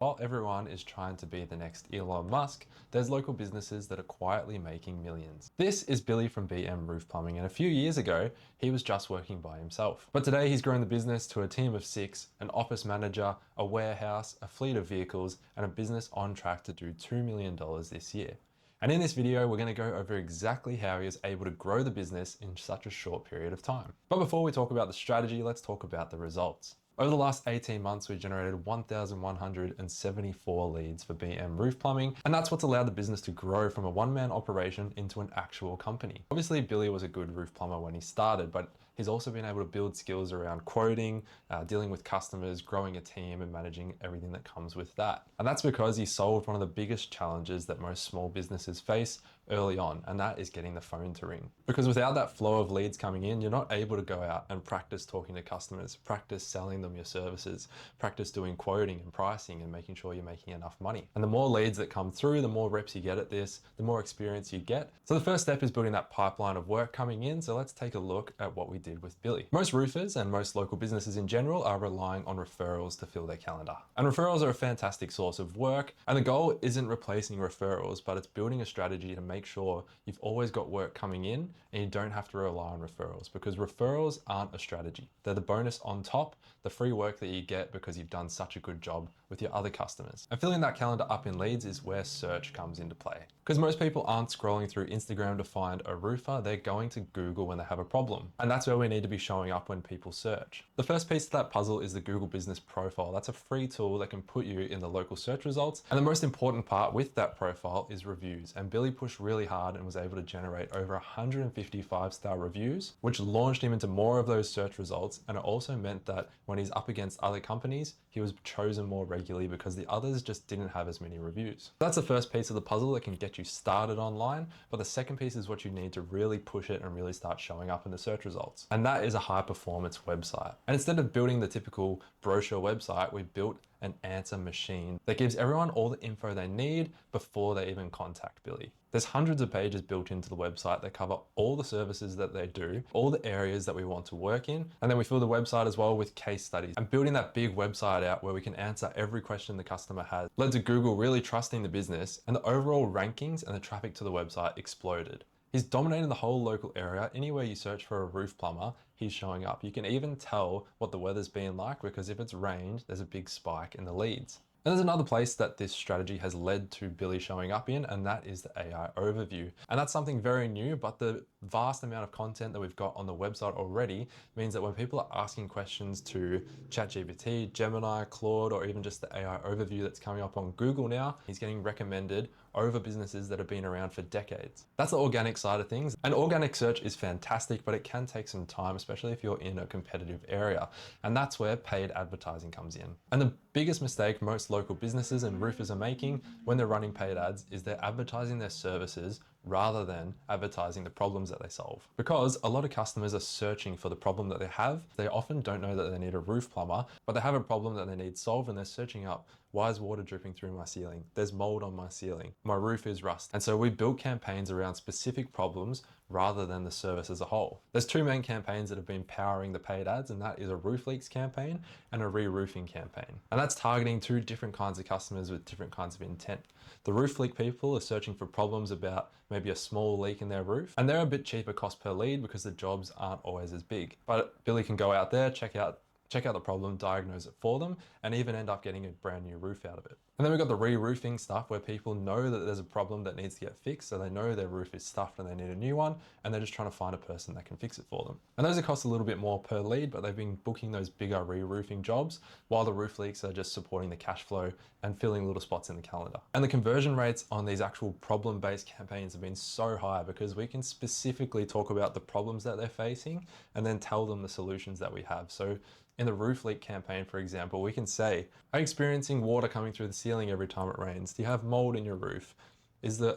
While everyone is trying to be the next Elon Musk, there's local businesses that are quietly making millions. This is Billy from BM Roof Plumbing, and a few years ago, he was just working by himself. But today he's grown the business to a team of 6, an office manager, a warehouse, a fleet of vehicles, and a business on track to do $2 million this year. And in this video, we're going to go over exactly how he is able to grow the business in such a short period of time. But before we talk about the strategy, let's talk about the results. Over the last 18 months, we generated 1,174 leads for BM Roof Plumbing, and that's what's allowed the business to grow from a one-man operation into an actual company. Obviously, Billy was a good roof plumber when he started, but he's also been able to build skills around quoting, dealing with customers, growing a team, and managing everything that comes with that. And that's because he solved one of the biggest challenges that most small businesses face early on, and that is getting the phone to ring. Because without that flow of leads coming in, you're not able to go out and practice talking to customers, practice selling them your services, practice doing quoting and pricing and making sure you're making enough money. And the more leads that come through, the more reps you get at this, the more experience you get. So the first step is building that pipeline of work coming in. So let's take a look at what we did with Billy. Most roofers and most local businesses in general are relying on referrals to fill their calendar. And referrals are a fantastic source of work. And the goal isn't replacing referrals, but it's building a strategy to make sure you've always got work coming in and you don't have to rely on referrals, because referrals aren't a strategy. They're the bonus on top, the free work that you get because you've done such a good job with your other customers. And filling that calendar up in leads is where search comes into play. Because most people aren't scrolling through Instagram to find a roofer, they're going to Google when they have a problem. And that's where we need to be showing up when people search. The first piece of that puzzle is the Google Business Profile. That's a free tool that can put you in the local search results. And the most important part with that profile is reviews. And Billy pushed really hard and was able to generate over 150 5-star reviews, which launched him into more of those search results. And it also meant that when he's up against other companies, he was chosen more regularly because the others just didn't have as many reviews. That's the first piece of the puzzle that can get you started online. But the second piece is what you need to really push it and really start showing up in the search results. And that is a high performance website. And instead of building the typical brochure website, we built an answer machine that gives everyone all the info they need before they even contact Billy. There's hundreds of pages built into the website that cover all the services that they do, all the areas that we want to work in, and then we fill the website as well with case studies. And building that big website out where we can answer every question the customer has led to Google really trusting the business, and the overall rankings and the traffic to the website exploded. He's dominating the whole local area. Anywhere you search for a roof plumber, he's showing up. You can even tell what the weather's been like, because if it's rained, there's a big spike in the leads. And there's another place that this strategy has led to Billy showing up in, and that is the AI overview. And that's something very new, but the vast amount of content that we've got on the website already means that when people are asking questions to ChatGPT, Gemini, Claude, or even just the AI overview that's coming up on Google now, he's getting recommended over businesses that have been around for decades. That's the organic side of things. And organic search is fantastic, but it can take some time, especially if you're in a competitive area. And that's where paid advertising comes in. And the biggest mistake most local businesses and roofers are making when they're running paid ads is they're advertising their services rather than advertising the problems that they solve. Because a lot of customers are searching for the problem that they have. They often don't know that they need a roof plumber, but they have a problem that they need solved, and they're searching up, why is water dripping through my ceiling? There's mold on my ceiling. My roof is rust. And so we built campaigns around specific problems rather than the service as a whole. There's two main campaigns that have been powering the paid ads, and that is a roof leaks campaign and a re-roofing campaign. And that's targeting two different kinds of customers with different kinds of intent. The roof leak people are searching for problems about maybe a small leak in their roof, and they're a bit cheaper cost per lead because the jobs aren't always as big. But Billy can go out there, check out the problem, diagnose it for them, and even end up getting a brand new roof out of it. And then we've got the re-roofing stuff where people know that there's a problem that needs to get fixed, so they know their roof is stuffed and they need a new one, and they're just trying to find a person that can fix it for them. And those are cost a little bit more per lead, but they've been booking those bigger re-roofing jobs, while the roof leaks are just supporting the cash flow and filling little spots in the calendar. And the conversion rates on these actual problem-based campaigns have been so high because we can specifically talk about the problems that they're facing and then tell them the solutions that we have. So in the roof leak campaign, for example, we can say, are you experiencing water coming through the ceiling every time it rains? Do you have mold in your roof?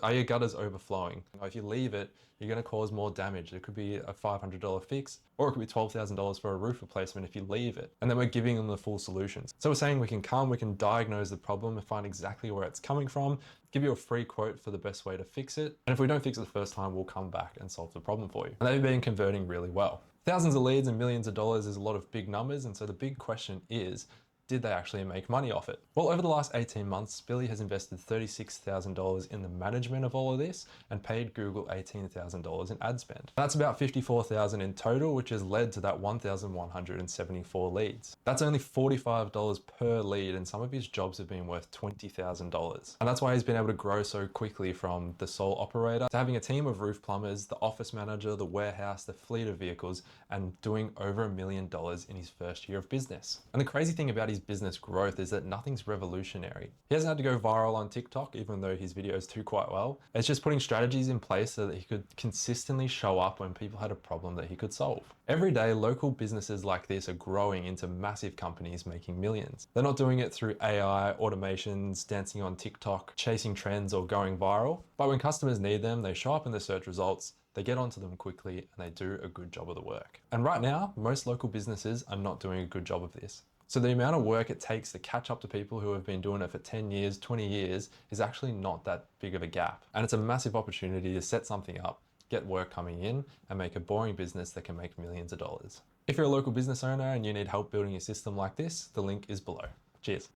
Are your gutters overflowing? If you leave it, you're going to cause more damage. It could be a $500 fix, or it could be $12,000 for a roof replacement if you leave it. And then we're giving them the full solutions. So we're saying we can diagnose the problem and find exactly where it's coming from, give you a free quote for the best way to fix it. And if we don't fix it the first time, we'll come back and solve the problem for you. And they've been converting really well. Thousands of leads and millions of dollars is a lot of big numbers. And so the big question is, did they actually make money off it? Well, over the last 18 months, Billy has invested $36,000 in the management of all of this and paid Google $18,000 in ad spend. That's about $54,000 in total, which has led to that 1,174 leads. That's only $45 per lead, and some of his jobs have been worth $20,000. And that's why he's been able to grow so quickly from the sole operator to having a team of roof plumbers, the office manager, the warehouse, the fleet of vehicles, and doing over $1 million in his first year of business. And the crazy thing about his business growth is that nothing's revolutionary. He hasn't had to go viral on TikTok, even though his videos do quite well. It's just putting strategies in place so that he could consistently show up when people had a problem that he could solve. Every day, local businesses like this are growing into massive companies making millions. They're not doing it through AI, automations, dancing on TikTok, chasing trends, or going viral. But when customers need them, they show up in the search results, they get onto them quickly, and they do a good job of the work. And right now, most local businesses are not doing a good job of this. So the amount of work it takes to catch up to people who have been doing it for 10 years, 20 years is actually not that big of a gap. And it's a massive opportunity to set something up, get work coming in, and make a boring business that can make millions of dollars. If you're a local business owner and you need help building a system like this, the link is below. Cheers.